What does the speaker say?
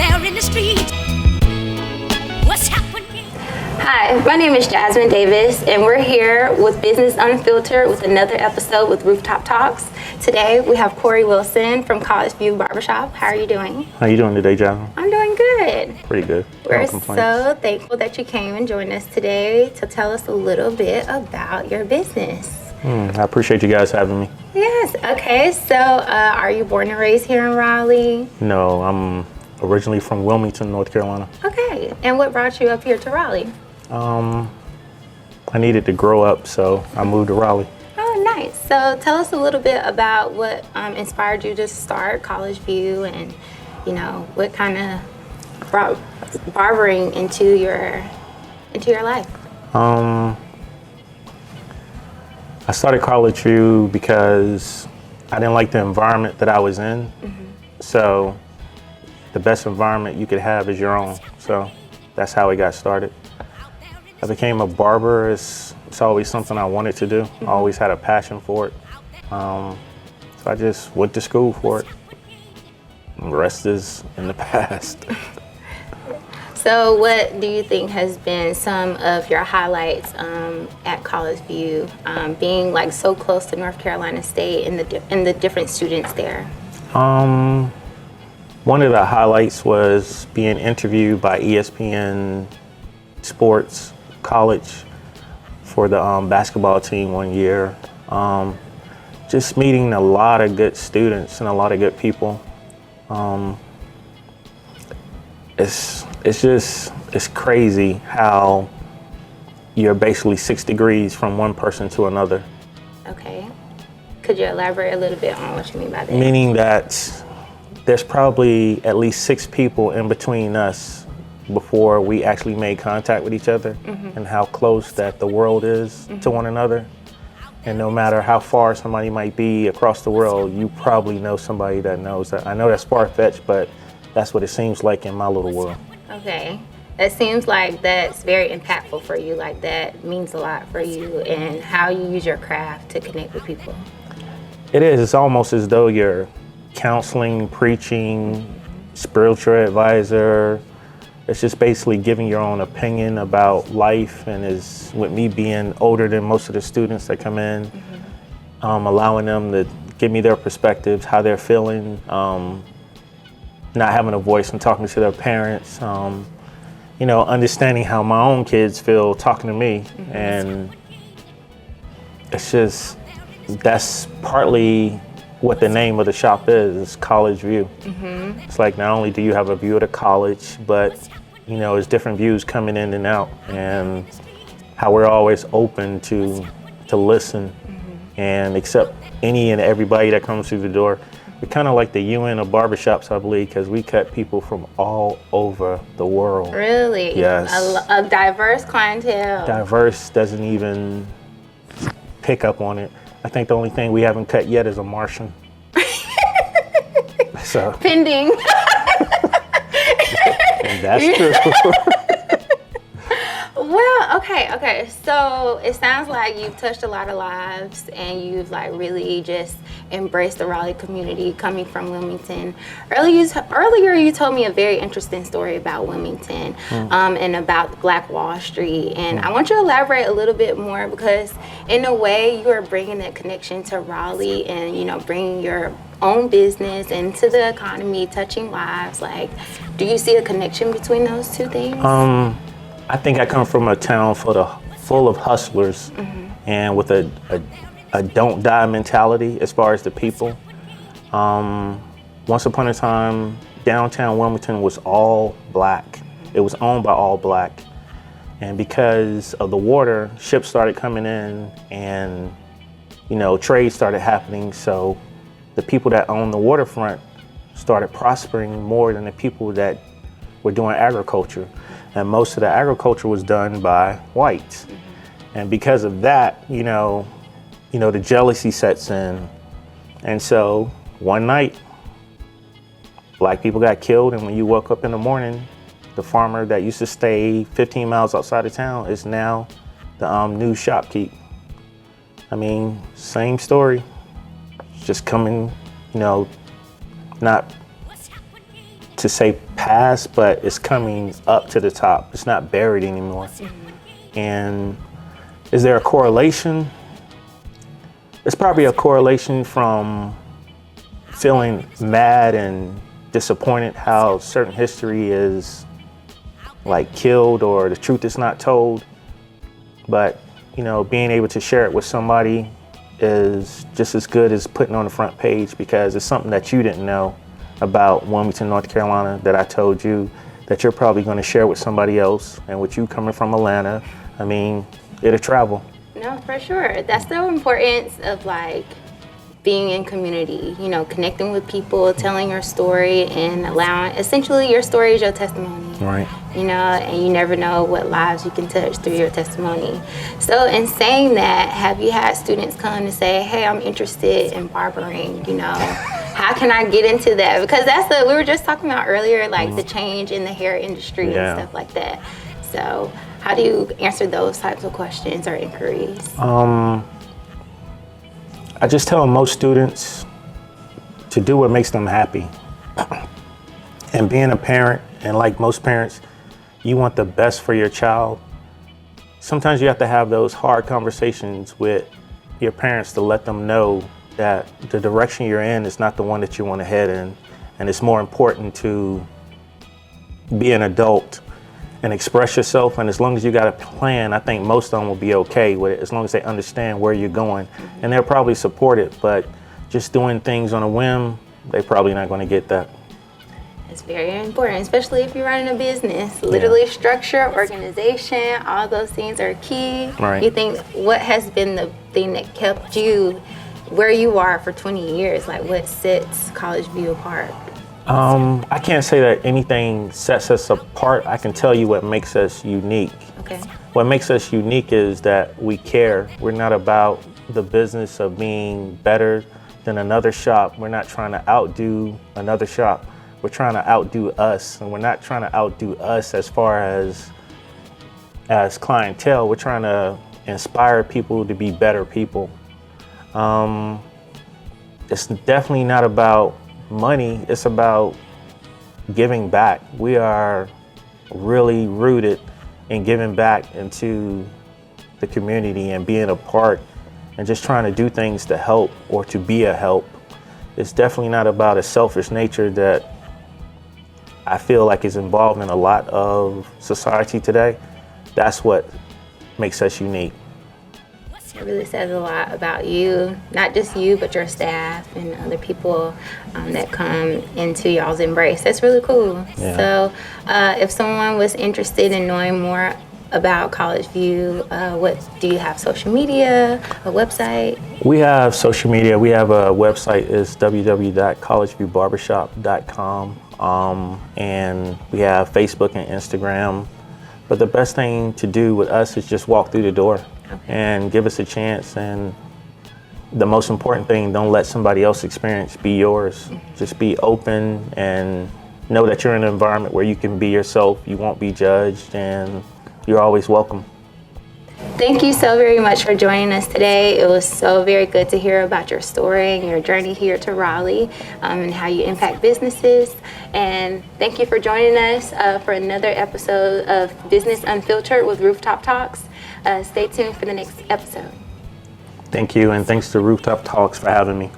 there in the street. What's happening? Hi, my name is Jasmine Davis, and we're here with Business Unfiltered with another episode with Rooftop Talks. Today we have Corey Wilson from College View Barbershop. How are you doing? How you doing today, Jasmine? I'm doing good. Pretty good. We're so thankful that you came and joined us today to tell us a little bit about your business. I appreciate you guys having me. Yes. Okay. So, are you born and raised here in Raleigh? No, I'm originally from Wilmington, North Carolina. Okay. And what brought you up here to Raleigh? I needed to grow up, so I moved to Raleigh. Oh, nice. So, tell us a little bit about what inspired you to start College View, and what kind of brought barbering into your life. I started College View because I didn't like the environment that I was in. Mm-hmm. So the best environment you could have is your own. So that's how it got started. I became a barber. It's always something I wanted to do. I always had a passion for it. So I just went to school for it. And the rest is in the past. So what do you think has been some of your highlights at College View, being like so close to North Carolina State and the different students there? One of the highlights was being interviewed by ESPN Sports College for the basketball team one year. Just meeting a lot of good students and a lot of good people. It's crazy how you're basically 6 degrees from one person to another. Okay. Could you elaborate a little bit on what you mean by that? Meaning that there's probably at least 6 people in between us before we actually made contact with each other, and how close that the world is to one another. And no matter how far somebody might be across the world, you probably know somebody that knows that. I know that's far-fetched, but that's what it seems like in my little world. Okay. It seems like that's very impactful for you. Like that means a lot for you and how you use your craft to connect with people. It is. It's almost as though you're counseling, preaching, spiritual advisor. It's just basically giving your own opinion about life, and is with me being older than most of the students that come in, allowing them to give me their perspectives, how they're feeling, not having a voice and talking to their parents, understanding how my own kids feel talking to me. And it's just, that's partly what the name of the shop is College View. It's like, not only do you have a view of the college, but there's different views coming in and out, and how we're always open to listen and accept any and everybody that comes through the door. We're kind of like the UN of barbershops, I believe, because we cut people from all over the world. Really? Yes. A diverse clientele. Diverse doesn't even pick up on it. I think the only thing we haven't cut yet is a Martian. So. Pending. And that's true. Well, okay. So it sounds like you've touched a lot of lives, and you've really just embraced the Raleigh community coming from Wilmington. Earlier you told me a very interesting story about Wilmington, and about Black Wall Street. And I want you to elaborate a little bit more, because in a way you are bringing that connection to Raleigh, and bringing your own business into the economy, touching lives. Do you see a connection between those two things? I think I come from a town full of hustlers, and with a don't die mentality as far as the people. Once upon a time, downtown Wilmington was all Black. It was owned by all Black. And because of the water, ships started coming in, and trade started happening. So the people that owned the waterfront started prospering more than the people that were doing agriculture. And most of the agriculture was done by whites. And because of that, the jealousy sets in. And so one night, Black people got killed, and when you woke up in the morning, the farmer that used to stay 15 miles outside of town is now the new shopkeep. I mean, same story, just coming, not to say past, but it's coming up to the top. It's not buried anymore. And is there a correlation? There's probably a correlation from feeling mad and disappointed how certain history is like killed or the truth is not told. But, you know, being able to share it with somebody is just as good as putting on the front page, because it's something that you didn't know about Wilmington, North Carolina, that I told you that you're probably going to share with somebody else. And with you coming from Atlanta, I mean, it'll travel. No, for sure. That's the importance of like being in community, you know, connecting with people, telling your story, and allowing, essentially your story is your testimony. Right. You know, and you never know what lives you can touch through your testimony. So in saying that, have you had students come to say, hey, I'm interested in barbering, you know, how can I get into that? Because that's we were just talking about earlier, like the change in the hair industry and stuff like that. So how do you answer those types of questions or inquiries? I just tell most students to do what makes them happy. And being a parent, and like most parents, you want the best for your child. Sometimes you have to have those hard conversations with your parents to let them know that the direction you're in is not the one that you want to head in. And it's more important to be an adult and express yourself. And as long as you got a plan, I think most of them will be okay with it, as long as they understand where you're going. And they'll probably support it, but just doing things on a whim, they're probably not going to get that. It's very important, especially if you're running a business. Literally structure, organization, all those things are key. Right. You think, what has been the thing that kept you where you are for 20 years? Like, what sets College View apart? I can't say that anything sets us apart. I can tell you what makes us unique. Okay. What makes us unique is that we care. We're not about the business of being better than another shop. We're not trying to outdo another shop. We're trying to outdo us, and we're not trying to outdo us as far as clientele. We're trying to inspire people to be better people. It's definitely not about money. It's about giving back. We are really rooted in giving back into the community and being a part and just trying to do things to help or to be a help. It's definitely not about a selfish nature that I feel like is involved in a lot of society today. That's what makes us unique. It really says a lot about you, not just you, but your staff and other people that come into y'all's embrace. That's really cool. Yeah. So if someone was interested in knowing more about College View, what do you have? Social media, a website? We have social media. We have a website, is www.collegeviewbarbershop.com. And we have Facebook and Instagram. But the best thing to do with us is just walk through the door and give us a chance. And the most important thing, don't let somebody else's experience be yours. Just be open and know that you're in an environment where you can be yourself. You won't be judged, and you're always welcome. Thank you so very much for joining us today. It was so very good to hear about your story and your journey here to Raleigh and how you impact businesses. And thank you for joining us for another episode of Business Unfiltered with Rooftop Talks. Stay tuned for the next episode. Thank you, and thanks to Rooftop Talks for having me.